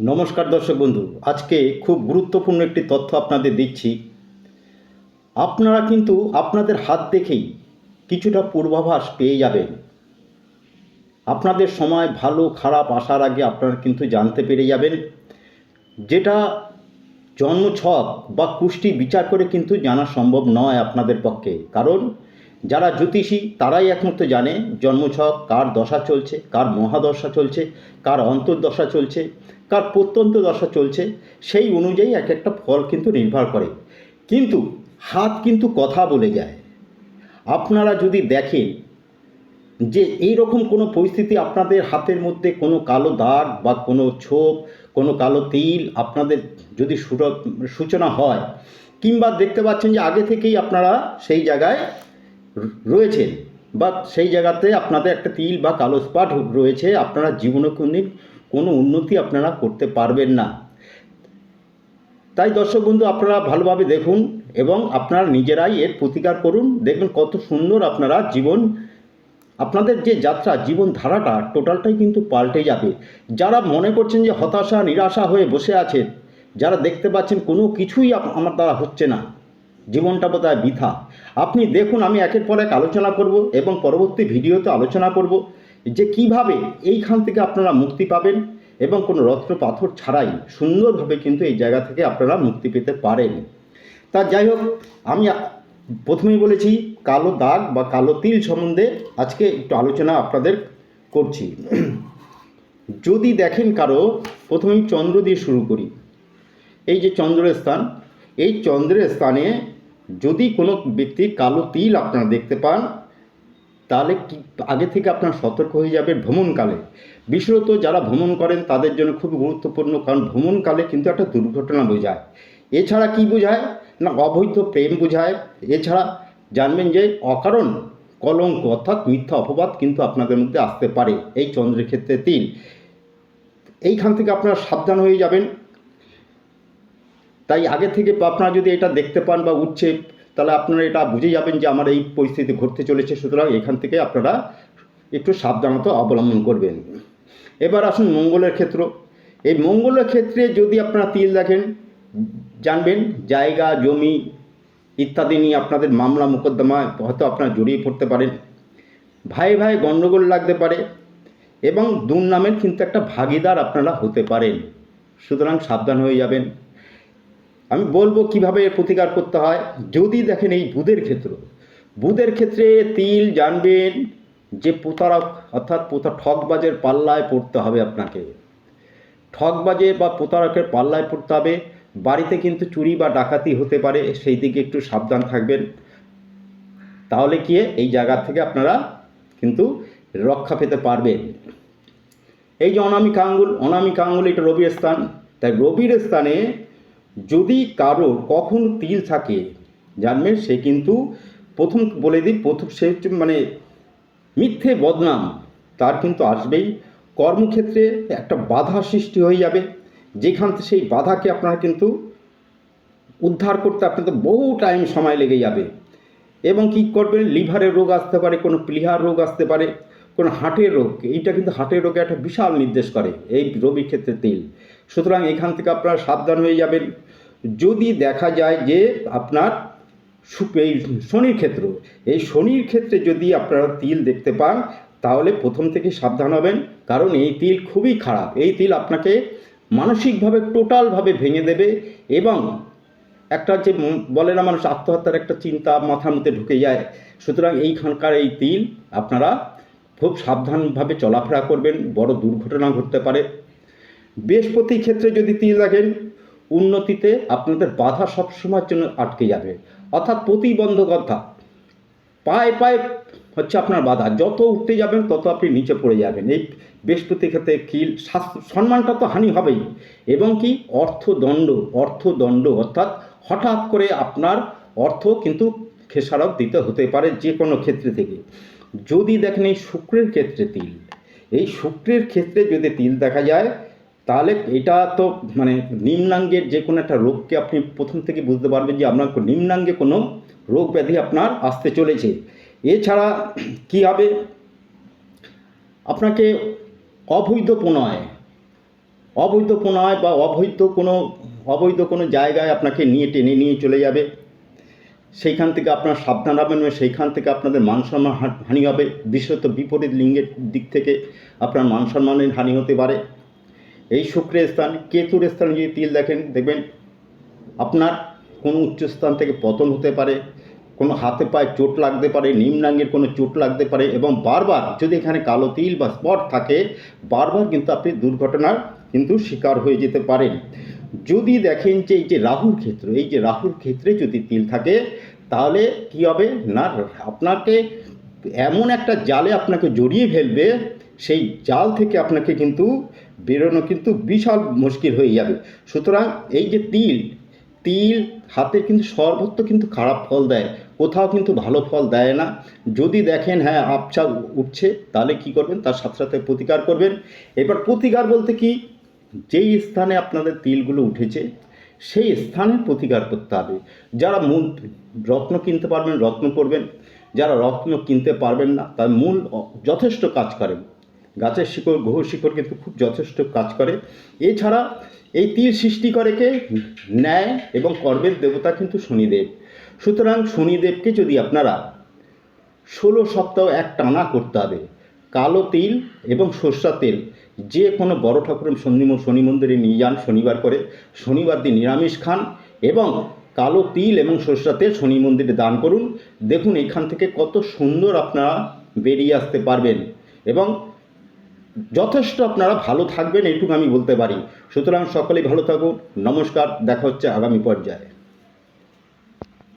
নমস্কার দর্শক বন্ধু, আজকে খুব গুরুত্বপূর্ণ একটি তথ্য আপনাদের দিচ্ছি। আপনারা কিন্তু আপনাদের হাত দেখেই কিছুটা পূর্বাভাস পেয়ে যাবেন। আপনাদের সময় ভালো খারাপ আসার আগে আপনারা কিন্তু জানতে পেরে যাবেন, যেটা জন্মছক বা কুষ্টি বিচার করে কিন্তু জানা সম্ভব নয় আপনাদের পক্ষে। কারণ যারা জ্যোতিষী তারাই একমাত্র জানে জন্মছক কার দশা চলছে, কার মহাদশা চলছে, কার অন্তর্দশা চলছে, কার প্রত্যন্ত দশা চলছে। সেই অনুযায়ী এক একটা ফল কিন্তু নির্ভর করে। কিন্তু হাত কিন্তু কথা বলে যায়। আপনারা যদি দেখেন যে এই রকম কোনো পরিস্থিতি আপনাদের হাতের মধ্যে কোনো কালো দাগ বা কোনো ছোপ, কোনো কালো তিল আপনাদের যদি সূচনা হয়, কিংবা দেখতে পাচ্ছেন যে আগে থেকেই আপনারা সেই জায়গায় রয়েছেন বা সেই জায়গাতে আপনাদের একটা তিল বা কালো স্পট রয়েছে, আপনারা জীবনে কোনদিন কোনো উন্নতি আপনারা করতে পারবেন না। তাই দর্শক বন্ধু, আপনারা ভালোভাবে দেখুন এবং আপনারা নিজেরাই এর প্রতিকার করুন। দেখবেন কত সুন্দর আপনারা আপনাদের যে যাত্রা, জীবন ধারাটা টোটালটাই কিন্তু পাল্টে যাবে। যারা মনে করছেন যে হতাশা নিরাশা হয়ে বসে আছেন, যারা দেখতে পাচ্ছেন কোনো কিছুই আমার দ্বারা হচ্ছে না, জীবনটা বোধহয় বৃথা, আপনি দেখুন, আমি একের পর এক আলোচনা করব এবং পরবর্তী ভিডিওতে আলোচনা করব যে কিভাবে এইখান থেকে আপনারা মুক্তি পাবেন এবং কোনো রত্ন পাথর ছাড়াই সুন্দরভাবে কিন্তু এই জায়গা থেকে আপনারা মুক্তি পেতে পারেন। তা যাই হোক, আমি প্রথমেই বলেছি কালো দাগ বা কালো তিল সম্বন্ধে আজকে একটু আলোচনা আপনাদের করছি। যদি দেখেন কারো, প্রথমেই চন্দ্র দিয়ে শুরু করি। এই যে চন্দ্রের স্থান, এই চন্দ্রের স্থানে যদি কোনো ব্যক্তির কালো তিল আপনারা দেখতে পান, তাহলে কি আগে থেকে আপনার সতর্ক হয়ে যাবে ভ্রমণকালে। বিশেষত যারা ভ্রমণ করেন তাদের জন্য খুব গুরুত্বপূর্ণ, কারণ ভ্রমণকালে কিন্তু একটা দুর্ঘটনা বোঝায়। এছাড়া কি বোঝায় না, অবৈধ প্রেম বোঝায়। এছাড়া জানবেন যে অকারণ কলঙ্ক অর্থাৎ মিথ্যা অপবাদ কিন্তু আপনাদের মধ্যে আসতে পারে এই চন্দ্রের ক্ষেত্রে তিল। এইখান থেকে আপনারা সাবধান হয়ে যাবেন। তাই আগে থেকে আপনারা যদি এটা দেখতে পান বা উঠছে, তাহলে আপনারা এটা বুঝে যাবেন যে আমার এই পরিস্থিতি ঘটতে চলেছে। সুতরাং এখান থেকে আপনারা একটু সাবধানতা অবলম্বন করবেন। এবার আসুন মঙ্গলের ক্ষেত্র। এই মঙ্গলের ক্ষেত্রে যদি আপনারা তিল দেখেন, জানবেন জায়গা জমি ইত্যাদি নিয়ে আপনাদের মামলা মোকদ্দমায় হয়তো আপনারা জড়িয়ে পড়তে পারেন, ভাই ভাই গণ্ডগোল লাগতে পারে এবং দুর্নামের কিন্তু একটা ভাগিদার আপনারা হতে পারেন। সুতরাং সাবধান হয়ে যাবেন। আমি বলবো কিভাবে এর প্রতিকার করতে হয়। যদি দেখেন এই বুধের ক্ষেত্রে তিল, জানবেন যে প্রতারক অর্থাৎ ঠকবাজের পাল্লায় পড়তে হবে আপনাকে। ঠকবাজের বা প্রতারকের পাল্লায় পড়তে হবে। বাড়িতে কিন্তু চুরি বা ডাকাতি হতে পারে, সেই দিকে একটু সাবধান থাকবেন। তাহলে কি এই জায়গা থেকে আপনারা কিন্তু রক্ষা পেতে পারবেন। এই যে অনামিকা আঙ্গুল এটা রবির স্থান। তাই রবির স্থানে যদি কারো কখন তিল থাকে, জানবেন সে কিন্তু প্রথম বলে দিই, সে মানে মিথ্যে বদনাম তার কিন্তু আসবেই। কর্মক্ষেত্রে একটা বাধা সৃষ্টি হয়ে যাবে, যেখান থেকে সেই বাধাকে আপনারা কিন্তু উদ্ধার করতে আপনাদের বহু টাইম সময় লেগে যাবে। এবং কি করবেন, লিভারের রোগ আসতে পারে, কোনো প্লিহার রোগ আসতে পারে, কোনো হার্টের রোগ। এইটা কিন্তু হার্টের রোগে একটা বিশাল নির্দেশ করে এই রবির ক্ষেত্রে তিল। সুতরাং এখান থেকে আপনারা সাবধান হয়ে যাবেন। যদি দেখা যায় যে আপনার এই শনির ক্ষেত্রে যদি আপনারা তিল দেখতে পান, তাহলে প্রথম থেকে সাবধান হবেন। কারণ এই তিল খুবই খারাপ। এই তিল আপনাকে মানসিকভাবে টোটালভাবে ভেঙে দেবে এবং একটা যে বলে না মানুষ আত্মহত্যার একটা চিন্তা মাথার মধ্যে ঢুকে যায়। সুতরাং এইখানকার এই তিল আপনারা খুব সাবধানভাবে চলাফেরা করবেন, বড় দুর্ঘটনা ঘটতে পারে। বৃহস্পতির ক্ষেত্রে যদি তিল দেখেন, উন্নতিতে আপনাদের বাধা সবসময়ের জন্য আটকে যাবে, অর্থাৎ প্রতিবন্ধকতা পায়ে পায়ে হচ্ছে আপনার বাধা। যত উঠতে যাবেন তত আপনি নিচে পড়ে যাবেন। এই বৃহস্পতির ক্ষেত্রে কিল সম্মানটা তো হানি হবেই, এবং কি অর্থদণ্ড অর্থাৎ হঠাৎ করে আপনার অর্থ কিন্তু খেসারত দিতে হতে পারে যে কোনো ক্ষেত্রে থেকে। যদি দেখেন এই শুক্রের ক্ষেত্রে যদি তিল দেখা যায়, তাহলে এটা তো মানে নিম্নাঙ্গের যে কোনো একটা রোগকে আপনি প্রথম থেকে বুঝতে পারবেন যে আপনার নিম্নাঙ্গে কোনো রোগ ব্যাধি আপনার আসতে চলেছে। এছাড়া কি হবে, আপনাকে অবৈধ প্রণয় অবৈধ প্রণয় বা অবৈধ কোনো জায়গায় আপনাকে টেনে নিয়ে চলে যাবে। সেইখান থেকে আপনার সাবধান হবেন, সেইখান থেকে আপনাদের মান সম্মান হানি হবে। বিশেষত বিপরীত লিঙ্গের দিক থেকে আপনার মান সম্মানের হানি হতে পারে। এই শুক্রের স্থান, কেতুর স্থানে যদি তিল দেখবেন আপনার কোনো উচ্চস্থান থেকে পতন হতে পারে, কোনো হাতে পায়ে চোট লাগতে পারে, নিম্নাঙ্গের কোনো চোট লাগতে পারে, এবং বারবার যদি এখানে কালো তিল বা স্পট থাকে, বারবার কিন্তু আপনি দুর্ঘটনার কিন্তু শিকার হয়ে যেতে পারেন। যদি দেখেন যে এই যে রাহুর ক্ষেত্রে যদি তিল থাকে, তাহলে কি হবে না, আপনাকে এমন একটা জালে আপনাকে জড়িয়ে ফেলবে, সেই জাল থেকে আপনাকে কিন্তু বেরোনো কিন্তু বিশাল মুশকিল হয়ে যাবে। সুতরাং এই যে তিল হাতের কিন্তু সর্বত্র কিন্তু খারাপ ফল দেয়, কোথাও কিন্তু ভালো ফল দেয় না। যদি দেখেন হ্যাঁ আবছা উঠছে, তাহলে কি করবেন, তার সাথে সাথে প্রতিকার করবেন। এবার প্রতিকার বলতে কি, যেই স্থানে আপনাদের তিলগুলো উঠেছে সেই স্থানে প্রতিকার করতে হবে। যারা মূল রত্ন কিনতে পারবেন রত্ন করবেন, যারা রত্ন কিনতে পারবেন না তার মূল যথেষ্ট কাজ করে। গাছের শিকড়, গ্রহ শিকড় কিন্তু খুব যথেষ্ট কাজ করে। এছাড়া এই তিল সৃষ্টি করে কে, ন্যায় এবং কর্মের দেবতা কিন্তু শনিদেব। সুতরাং শনিদেবকে যদি আপনারা 16 সপ্তাহ এক টানা করতে হবে। কালো তিল এবং সরষের তেল যে কোনো বড় ঠাকুরের শনি মন্দিরে নিয়ে যান শনিবার করে, শনিবার দিন নিরামিষ খান এবং কালো তিল এবং সরষের তেল শনি মন্দিরে দান করুন। দেখুন এখান থেকে কত সুন্দর আপনারা বেরিয়ে আসতে পারবেন এবং যথেষ্ট আপনারা ভালো থাকবেন, এইটুকু আমি বলতে পারি। সুতরাং সকলেই ভালো থাকুন। নমস্কার, দেখা হচ্ছে আগামী পর্যায়ে।